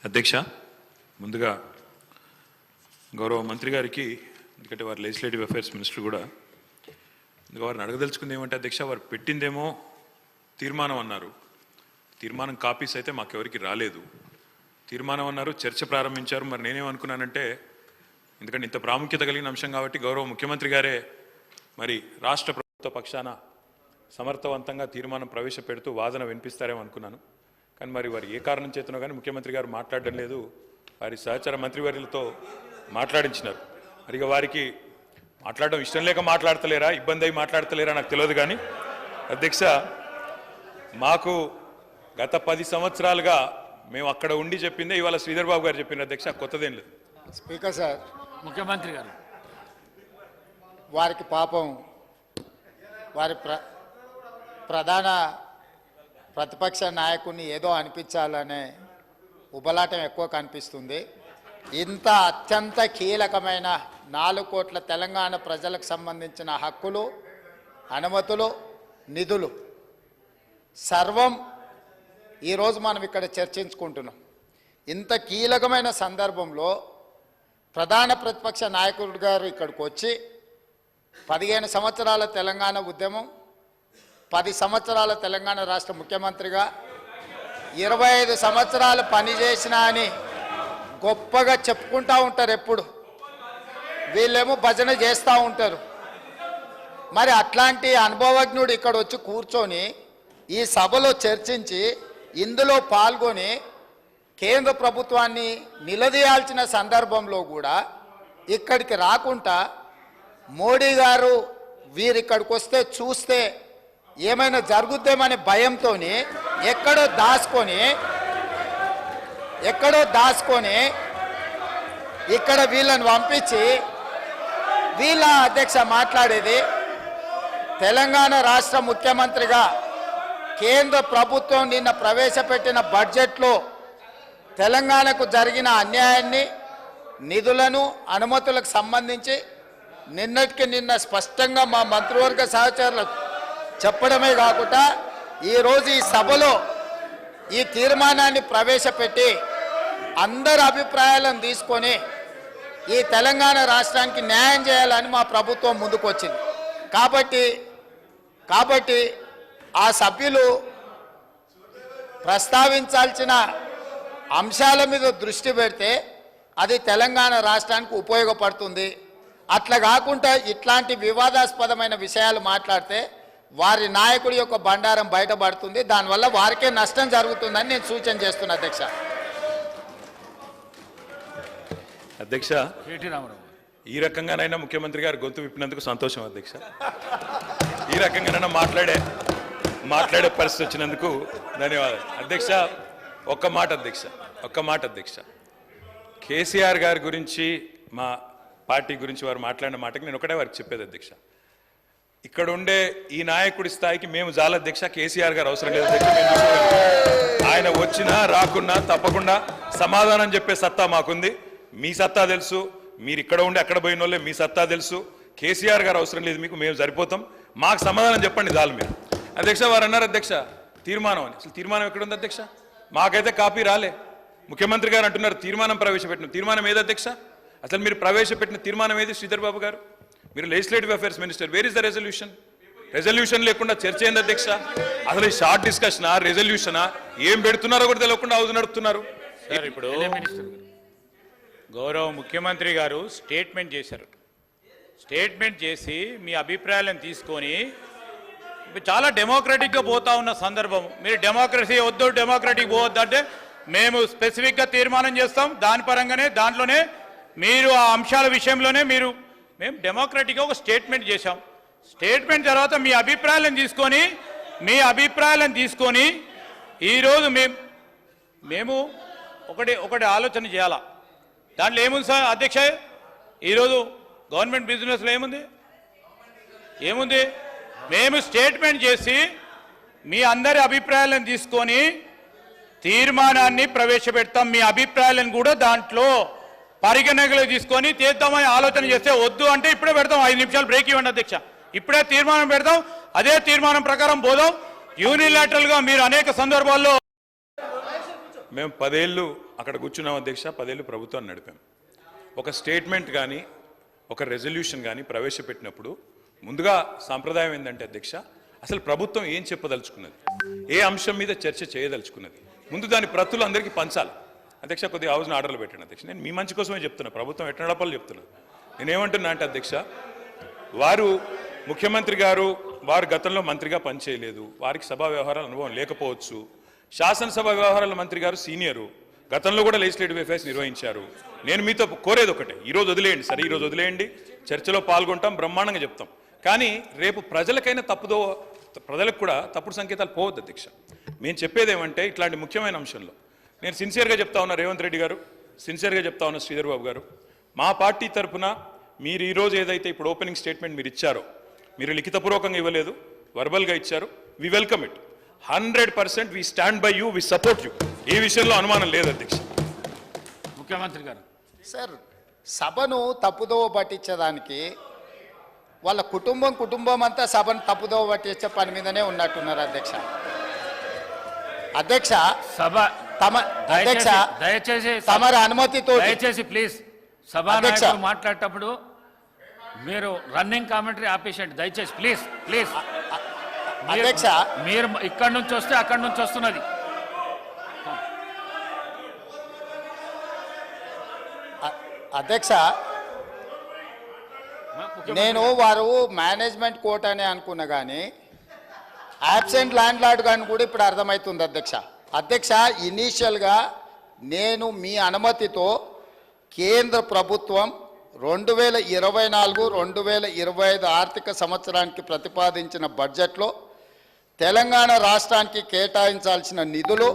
అధ్యక్ష, ముందుగా గౌరవ మంత్రి గారికి, ఎందుకంటే వారు లెజిస్లేటివ్ అఫైర్స్ మినిస్టర్ కూడా, వారిని అడగదలుచుకుంది ఏమంటే అధ్యక్ష, వారు పెట్టిందేమో తీర్మానం అన్నారు. తీర్మానం కాపీస్ అయితే మాకెవరికి రాలేదు. తీర్మానం అన్నారు, చర్చ ప్రారంభించారు. మరి నేనేమనుకున్నానంటే, ఎందుకంటే ఇంత ప్రాముఖ్యత కలిగిన అంశం కాబట్టి గౌరవ ముఖ్యమంత్రి గారే మరి రాష్ట్ర ప్రభుత్వ పక్షాన సమర్థవంతంగా తీర్మానం ప్రవేశపెడుతూ వాదన వినిపిస్తారేమో అనుకున్నాను. కానీ మరి వారు ఏ కారణం చేతనో కానీ ముఖ్యమంత్రి గారు మాట్లాడడం లేదు. వారి సహచర మంత్రివర్యులతో మాట్లాడించినారు. మరి వారికి మాట్లాడడం ఇష్టం లేక మాట్లాడతలేరా, ఇబ్బంది అయి మాట్లాడతలేరా నాకు తెలియదు. కానీ అధ్యక్ష, మాకు గత 10 సంవత్సరాలుగా మేము అక్కడ ఉండి చెప్పిందే ఇవాళ శ్రీధర్ బాబు గారు చెప్పిన అధ్యక్ష, కొత్తదేం లేదు. స్పీకర్ సార్, ముఖ్యమంత్రి గారు వారికి పాపం వారి ప్రధాన ప్రతిపక్ష నాయకుడిని ఏదో అనిపించాలనే ఉబలాటం ఎక్కువ కనిపిస్తుంది. ఇంత అత్యంత కీలకమైన 4 కోట్ల తెలంగాణ ప్రజలకు సంబంధించిన హక్కులు, అనుమతులు, నిధులు సర్వం ఈరోజు మనం ఇక్కడ చర్చించుకుంటున్నాం. ఇంత కీలకమైన సందర్భంలో ప్రధాన ప్రతిపక్ష నాయకుడు గారు ఇక్కడికి వచ్చి 15 సంవత్సరాల తెలంగాణ ఉద్యమం, 10 సంవత్సరాల తెలంగాణ రాష్ట్ర ముఖ్యమంత్రిగా 25 సంవత్సరాలు పనిచేసినా అని గొప్పగా చెప్పుకుంటూ ఉంటారు. ఎప్పుడు వీళ్ళేమో భజన చేస్తూ ఉంటారు. మరి అట్లాంటి అనుభవజ్ఞుడు ఇక్కడ వచ్చి కూర్చొని ఈ సభలో చర్చించి ఇందులో పాల్గొని కేంద్ర ప్రభుత్వాన్ని నిలదీయాల్సిన సందర్భంలో కూడా ఇక్కడికి రాకుండా మోడీ గారు వీరిక్కడికి వస్తే చూస్తే ఏమైనా జరుగుద్దేమనే భయంతో ఎక్కడో దాచుకొని ఇక్కడ వీళ్ళని పంపించి వీళ్ళ అధ్యక్ష మాట్లాడేది. తెలంగాణ రాష్ట్ర ముఖ్యమంత్రిగా కేంద్ర ప్రభుత్వం నిన్న ప్రవేశపెట్టిన బడ్జెట్లో తెలంగాణకు జరిగిన అన్యాయాన్ని, నిధులను, అనుమతులకు సంబంధించి నిన్నటికి నిన్న స్పష్టంగా మా మంత్రివర్గ సహచరులకు చెప్పడమే కాకుండా ఈరోజు ఈ సభలో ఈ తీర్మానాన్ని ప్రవేశపెట్టి అందరి అభిప్రాయాలను తీసుకొని ఈ తెలంగాణ రాష్ట్రానికి న్యాయం చేయాలని మా ప్రభుత్వం ముందుకు వచ్చింది. కాబట్టి ఆ సభ్యులు ప్రస్తావించాల్సిన అంశాల మీద దృష్టి పెడితే అది తెలంగాణ రాష్ట్రానికి ఉపయోగపడుతుంది. అట్లా కాకుండా ఇట్లాంటి వివాదాస్పదమైన విషయాలు మాట్లాడితే వారి నాయకుడి యొక్క బండారం బయటపడుతుంది. దానివల్ల వారికే నష్టం జరుగుతుందని నేను సూచన చేస్తున్నా అధ్యక్ష. ఈ రకంగానైనా ముఖ్యమంత్రి గారు గొంతు విప్పినందుకు సంతోషం అధ్యక్ష. ఈ రకంగానైనా మాట్లాడే పరిస్థితి వచ్చినందుకు ధన్యవాదాలు అధ్యక్ష. ఒక్క మాట అధ్యక్ష, కేసీఆర్ గారి గురించి, మా పార్టీ గురించి వారు మాట్లాడిన మాటకి నేను ఒకటే వారికి చెప్పేది అధ్యక్ష, ఇక్కడ ఉండే ఈ నాయకుడి స్థాయికి మేము చాలా అధ్యక్ష. కేసీఆర్ గారు అవసరం లేదు అధ్యక్ష. ఆయన వచ్చినా రాకున్నా తప్పకుండా సమాధానం చెప్పే సత్తా మాకుంది. మీ సత్తా తెలుసు, మీరు ఇక్కడ ఉండి అక్కడ పోయిన వాళ్ళే, మీ సత్తా తెలుసు. కేసీఆర్ గారు అవసరం లేదు మీకు, మేము సరిపోతాం. మాకు సమాధానం చెప్పండి చాలు మీరు అధ్యక్ష. వారు అన్నారు అధ్యక్ష తీర్మానం అని. అసలు తీర్మానం ఎక్కడుంది అధ్యక్ష? మాకైతే కాపీ రాలే. ముఖ్యమంత్రి గారు అంటున్నారు తీర్మానం ప్రవేశపెట్టిన. తీర్మానం ఏది అధ్యక్ష? అసలు మీరు ప్రవేశపెట్టిన తీర్మానం ఏది? శ్రీధర్ బాబు గారు, మీరు legislative affairs minister, where is the resolution? Resolution లేకుండా చర్చ ఏంది అధ్యక్ష? అసలు ఈ షార్ట్ డిస్కషనా, రెజల్యూషనా, ఏం పెడుతున్నారో కూడా తెలియకుండా హౌస్ నడుపుతున్నారు. ఇప్పుడు గౌరవ ముఖ్యమంత్రి గారు స్టేట్మెంట్ చేశారు. స్టేట్మెంట్ చేసి మీ అభిప్రాయాలను తీసుకొని చాలా డెమోక్రటిక్గా పోతా ఉన్న సందర్భం, మీరు డెమోక్రసీ వద్దు, డెమోక్రటిక్ పోవద్దు అంటే మేము స్పెసిఫిక్గా తీర్మానం చేస్తాం. దాని పరంగానే దాంట్లోనే మీరు ఆ అంశాల విషయంలోనే మేము డెమోక్రటిక్గా ఒక స్టేట్మెంట్ చేశాం. స్టేట్మెంట్ తర్వాత మీ అభిప్రాయాలను తీసుకొని ఈరోజు మేము ఒకటి ఆలోచన చేయాలా. దాంట్లో ఏముంది సార్ అధ్యక్ష? ఈరోజు గవర్నమెంట్ బిజినెస్లో ఏముంది? మేము స్టేట్మెంట్ చేసి మీ అందరి అభిప్రాయాలను తీసుకొని తీర్మానాన్ని ప్రవేశపెడతాం. మీ అభిప్రాయాలను కూడా దాంట్లో పరిగణనలో తీసుకొని తీద్దామని ఆలోచన చేస్తే వద్దు అంటే ఇప్పుడే పెడతాం. 5 నిమిషాలు బ్రేక్ ఇవ్వండి అధ్యక్ష. ఇప్పుడే తీర్మానం పెడతాం. అదే తీర్మానం ప్రకారం పోదాం. యూనిలాటరల్గా మీరు అనేక సందర్భాల్లో మేము 10 ఏళ్ళు అక్కడ కూర్చున్నాం అధ్యక్ష, 10 ఏళ్ళు ప్రభుత్వాన్ని నడిపాం. ఒక స్టేట్మెంట్ కానీ ఒక రెజల్యూషన్ కానీ ప్రవేశపెట్టినప్పుడు ముందుగా సాంప్రదాయం ఏంటంటే అధ్యక్ష, అసలు ప్రభుత్వం ఏం చెప్పదలుచుకున్నది, ఏ అంశం మీద చర్చ చేయదలుచుకున్నది, ముందు దాని ప్రతులు అందరికీ పంచాలి. అధ్యక్ష కొద్దిగా హౌస్ని ఆర్డర్లు పెట్టాను అధ్యక్ష. నేను మీ మంచి కోసమే చెప్తున్నా, ప్రభుత్వం ఎట్లా నడపాలో చెప్తున్నా. నేనేమంటున్నా అంటే అధ్యక్ష, వారు ముఖ్యమంత్రి గారు వారు గతంలో మంత్రిగా పనిచేయలేదు, వారికి సభా వ్యవహారాల అనుభవం లేకపోవచ్చు. శాసనసభ వ్యవహారాల మంత్రి గారు సీనియరు, గతంలో కూడా లెజిస్లేటివ్ అఫైర్స్ నిర్వహించారు. నేను మీతో కోరేది ఒకటే, ఈరోజు వదిలేయండి, సరే ఈరోజు వదిలేయండి, చర్చలో పాల్గొంటాం, బ్రహ్మాండంగా చెప్తాం. కానీ రేపు ప్రజలకైనా ప్రజలకు కూడా తప్పుడు సంకేతాలు పోవద్దు అధ్యక్ష. మేము చెప్పేది ఏమంటే, ఇట్లాంటి ముఖ్యమైన అంశంలో నేను సిన్సియర్గా చెప్తా ఉన్నా, రేవంత్ రెడ్డి గారు సిన్సియర్గా చెప్తా ఉన్నా, శ్రీధర్ బాబు గారు, మా పార్టీ తరఫున మీరు ఈరోజు ఏదైతే ఇప్పుడు ఓపెనింగ్ స్టేట్మెంట్ మీరు ఇచ్చారో, మీరు లిఖితపూర్వకంగా ఇవ్వలేదు, వర్బల్గా ఇచ్చారు, we welcome it. 100% we stand by you, we support you. ఈ విషయంలో అనుమానం లేదు అధ్యక్ష. ముఖ్యమంత్రి గారు సార్, సభను తప్పుదోవ పట్టించేదానికి వాళ్ళ కుటుంబం అంతా సభను తప్పుదోవ పట్టించే పని మీదనే ఉన్నట్టున్నారు అధ్యక్ష. అధ్యక్ష సభ అధ్యక్ష దయచేసి తమరి అనుమతితో దయచేసి ప్లీజ్ సభానాయకులు మాట్లాడేటప్పుడు మీరు రన్నింగ్ కామెంటరీ ఆపేసండి దయచేసి, ప్లీజ్ ప్లీజ్. అధ్యక్ష మీరు ఇక్కడి నుంచి వస్తే అక్కడి నుంచి వస్తున్నది. అధ్యక్ష, నేను వారు మేనేజ్మెంట్ కోట అని అనుకున్నా కానీ యాబ్సెంట్ ల్యాండ్ లార్డ్ కానీ కూడా ఇప్పుడు అర్థమవుతుంది అధ్యక్ష. అధ్యక్ష, ఇనీషియల్గా నేను మీ అనుమతితో కేంద్ర ప్రభుత్వం 2024-2025 ఆర్థిక సంవత్సరానికి ప్రతిపాదించిన బడ్జెట్లో తెలంగాణ రాష్ట్రానికి కేటాయించాల్సిన నిధులు,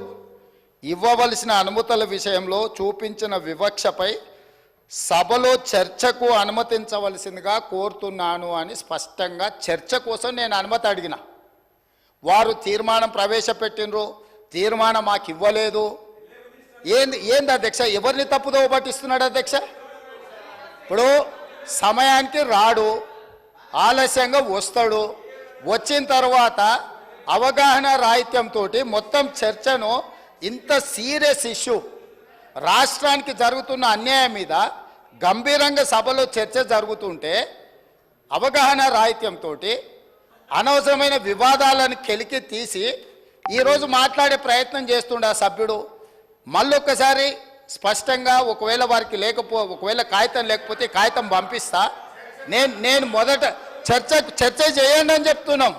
ఇవ్వవలసిన అనుమతుల విషయంలో చూపించిన వివక్షపై సభలో చర్చకు అనుమతించవలసిందిగా కోరుతున్నాను అని స్పష్టంగా చర్చ కోసం నేను అనుమతి అడిగిన. వారు తీర్మానం ప్రవేశపెట్టినరు, తీర్మానం మాకు ఇవ్వలేదు. ఏంది అధ్యక్ష, ఎవరిని తప్పుదోవ పట్టిస్తున్నాడు అధ్యక్ష? ఇప్పుడు సమయానికి రాడు, ఆలస్యంగా వస్తాడు, వచ్చిన తర్వాత అవగాహన రాహిత్యంతో మొత్తం చర్చను, ఇంత సీరియస్ ఇష్యూ రాష్ట్రానికి జరుగుతున్న అన్యాయం మీద గంభీరంగా సభలో చర్చ జరుగుతుంటే అవగాహన రాహిత్యంతో అనవసరమైన వివాదాలను కెలికి తీసి ఈరోజు మాట్లాడే ప్రయత్నం చేస్తుండే ఆ సభ్యుడు. మళ్ళొక్కసారి స్పష్టంగా ఒకవేళ వారికి ఒకవేళ కాగితం లేకపోతే కాగితం పంపిస్తా. నేను మొదట చర్చ చేయండి అని చెప్తున్నాం.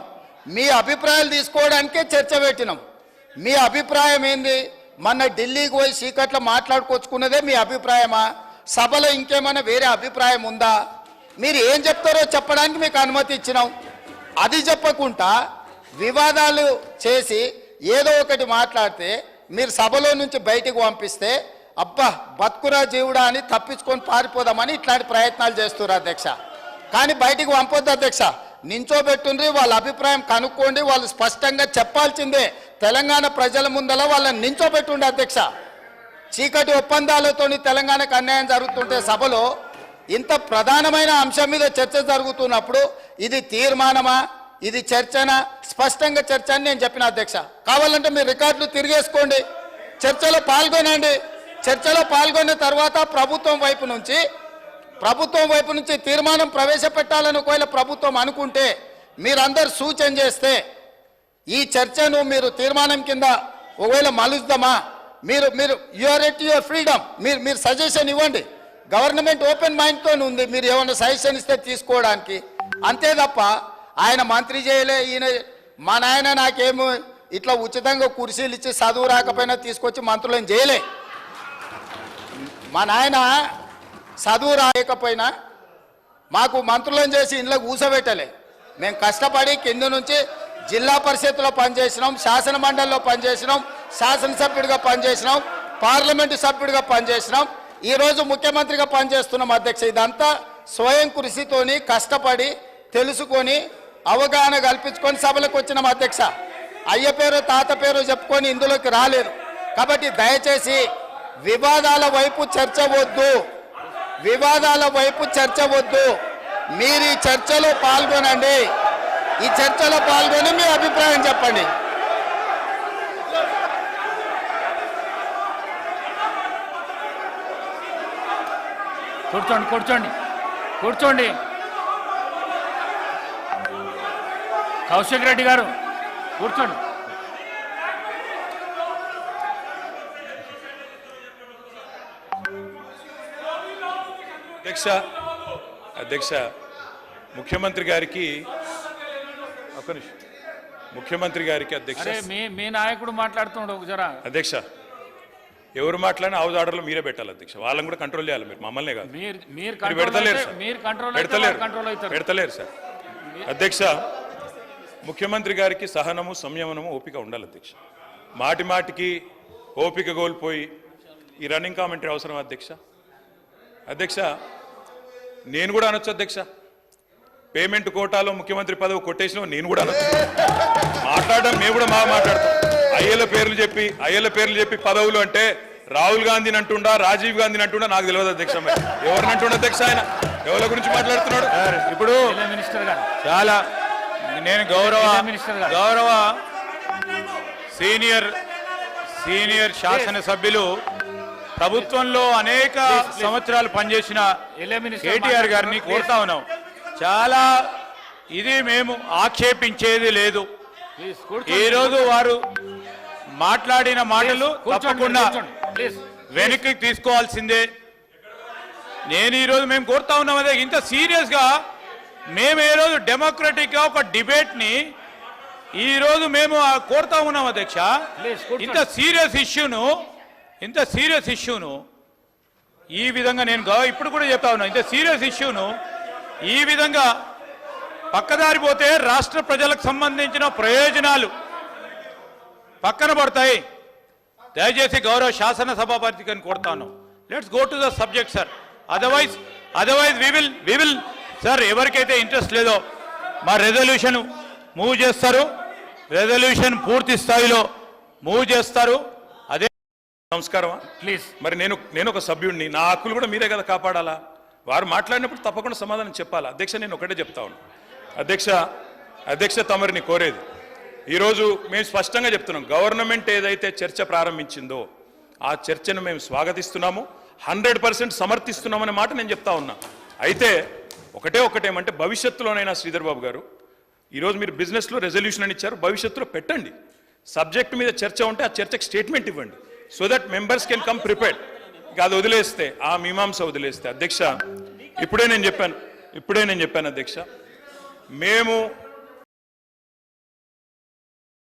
మీ అభిప్రాయాలు తీసుకోవడానికే చర్చ పెట్టినాం. మీ అభిప్రాయం ఏంది? మొన్న ఢిల్లీకి పోయి సీకట్లో మాట్లాడుకొచ్చుకున్నదే మీ అభిప్రాయమా? సభలో ఇంకేమైనా వేరే అభిప్రాయం ఉందా? మీరు ఏం చెప్తారో చెప్పడానికి మీకు అనుమతి ఇచ్చినాం. అది చెప్పకుండా వివాదాలు చేసి ఏదో ఒకటి మాట్లాడితే మీరు సభలో నుంచి బయటికి పంపిస్తే అబ్బా బతుకురా జీవుడా అని తప్పించుకొని పారిపోదామని ఇట్లాంటి ప్రయత్నాలు చేస్తున్నారు అధ్యక్ష. కానీ బయటికి పంపొద్దు అధ్యక్ష, నించోబెట్టుండ్రి, వాళ్ళ అభిప్రాయం కనుక్కోండి, వాళ్ళు స్పష్టంగా చెప్పాల్సిందే. తెలంగాణ ప్రజల ముందల వాళ్ళని నించోబెట్టుండే అధ్యక్ష. చీకటి ఒప్పందాలతో తెలంగాణకు అన్యాయం జరుగుతుంటే సభలో ఇంత ప్రధానమైన అంశం మీద చర్చ జరుగుతున్నప్పుడు ఇది తీర్మానమా, ఇది చర్చనా? స్పష్టంగా చర్చ అని నేను చెప్పిన అధ్యక్ష. కావాలంటే మీరు రికార్డులు తిరిగేసుకోండి, చర్చలో పాల్గొనండి. చర్చలో పాల్గొన్న తర్వాత ప్రభుత్వం వైపు నుంచి తీర్మానం ప్రవేశపెట్టాలని ఒకవేళ ప్రభుత్వం అనుకుంటే మీరందరూ సూచన చేస్తే ఈ చర్చను మీరు తీర్మానం కింద ఒకవేళ మలుద్దామా, మీరు యూఆర్ ఎట్ యువర్ ఫ్రీడమ్, మీరు సజెషన్ ఇవ్వండి. గవర్నమెంట్ ఓపెన్ మైండ్తో ఉంది, మీరు ఏమైనా సజెషన్ ఇస్తే తీసుకోవడానికి. అంతే తప్ప ఆయన మంత్రి చేయలే, ఈయన మా నాయన నాకేమో ఇట్లా ఉచితంగా కుర్చీలు ఇచ్చి చదువు రాకపోయినా తీసుకొచ్చి మంత్రులను చేయలే. మా నాయన చదువు రాయకపోయినా మాకు మంత్రులను చేసి ఇంట్లో కూర్చోబెట్టలే. మేము కష్టపడి కింద నుంచి జిల్లా పరిషత్లో పనిచేసినాం, శాసన మండలిలో పనిచేసినాం, శాసనసభ్యుడిగా పనిచేసినాం, పార్లమెంటు సభ్యుడిగా పనిచేసినాం, ఈరోజు ముఖ్యమంత్రిగా పనిచేస్తున్నాం అధ్యక్ష. ఇదంతా స్వయం కృషితోని కష్టపడి తెలుసుకొని అవగాహన కల్పించుకొని సభలకు వచ్చినాం అధ్యక్ష. అయ్య పేరు తాత పేరు చెప్పుకొని ఇందులోకి రాలేదు. కాబట్టి దయచేసి వివాదాల వైపు చర్చ వద్దు, మీరు ఈ చర్చలో పాల్గొనండి. ఈ చర్చలో పాల్గొని మీ అభిప్రాయం చెప్పండి. కూర్చోండి కూర్చోండి కూర్చోండి. కౌశిక్ రెడ్డి గారు కూర్చోండి. అధ్యక్ష ముఖ్యమంత్రి గారికి అధ్యక్ష అరే మీ నాయకుడు మాట్లాడుతున్నాడు ఒక జరా. అధ్యక్ష ఎవరు మాట్లాడినా హౌస్ ఆర్డర్లో మీరే పెట్టాలి అధ్యక్ష. వాళ్ళని కూడా కంట్రోల్ చేయాలి మీరు, మమ్మల్నే కాదు. మీరు పెడతలేరు సార్. అధ్యక్ష ముఖ్యమంత్రి గారికి సహనము సంయమనము ఓపిక ఉండాలి అధ్యక్ష. మాటి మాటికి ఓపిక కోల్పోయి ఈ రన్నింగ్ కామెంటరీ అవసరం అధ్యక్ష. అధ్యక్ష నేను కూడా అనొచ్చు అధ్యక్ష, పేమెంట్ కోటాలో ముఖ్యమంత్రి పదవి కొట్టేసిన నేను కూడా అనొచ్చు. మాట్లాడడం మేము కూడా మాట్లాడతాం. అయ్యల పేర్లు చెప్పి పదవులు అంటే రాహుల్ గాంధీని అంటుండా, రాజీవ్ గాంధీని అంటుండా నాకు తెలియదు అధ్యక్ష. ఎవరిని అంటుండ అధ్యక్ష? ఆయన ఎవరి గురించి మాట్లాడుతున్నాడు? ఇప్పుడు మినిస్టర్ గారు చాలా నేను గౌరవ సీనియర్ శాసనసభ్యులు ప్రభుత్వంలో అనేక సంవత్సరాలు పనిచేసిన కేటీఆర్ గారిని కోరుతా ఉన్నాం. చాలా ఇది మేము ఆక్షేపించేది లేదు. ఈరోజు వారు మాట్లాడిన మాటలు తప్పకుండా వెనక్కి తీసుకోవాల్సిందే. నేను ఈరోజు మేము కోరుతా ఉన్నాం అదే, ఇంత సీరియస్గా మేము ఏ రోజు డెమోక్రటిక్గా ఒక డిబేట్ని ఈరోజు మేము కోరుతా ఉన్నాం అధ్యక్ష. ఇంత సీరియస్ ఇష్యూను ఈ విధంగా నేను ఇప్పుడు కూడా చెప్తా ఉన్నా, ఇంత సీరియస్ ఇష్యూను ఈ విధంగా పక్కదారి పోతే రాష్ట్ర ప్రజలకు సంబంధించిన ప్రయోజనాలు పక్కన పడతాయి. దయచేసి గౌరవ శాసనసభాపతిని కోరుతాను, let's go to the subject sir. Otherwise we will sir, ఎవరికైతే ఇంట్రెస్ట్ లేదో మా రెజల్యూషన్ మూవ్ చేస్తారు, రెజల్యూషన్ పూర్తి స్థాయిలో మూవ్ చేస్తారు. అదే నమస్కారం ప్లీజ్. మరి నేను ఒక సభ్యుడిని, నా హక్కులు కూడా మీరే కదా కాపాడాలా. వారు మాట్లాడినప్పుడు తప్పకుండా సమాధానం చెప్పాలా. అధ్యక్ష నేను ఒకటే చెప్తా ఉన్నాను అధ్యక్ష తమరిని కోరేది, ఈరోజు మేము స్పష్టంగా చెప్తున్నాం, గవర్నమెంట్ ఏదైతే చర్చ ప్రారంభించిందో ఆ చర్చను మేము స్వాగతిస్తున్నాము, 100% సమర్థిస్తున్నామనే మాట నేను చెప్తా ఉన్నా. అయితే ఒకటేమంటే భవిష్యత్తులోనైనా శ్రీధర్ బాబు గారు, ఈరోజు మీరు బిజినెస్లో రెజల్యూషన్ అని ఇచ్చారు, భవిష్యత్తులో పెట్టండి. సబ్జెక్ట్ మీద చర్చ ఉంటే ఆ చర్చకు స్టేట్మెంట్ ఇవ్వండి, so that members can come prepared. ఇక అది వదిలేస్తే, ఆ మీమాంస వదిలేస్తే అధ్యక్ష, ఇప్పుడే నేను చెప్పాను అధ్యక్ష, మేము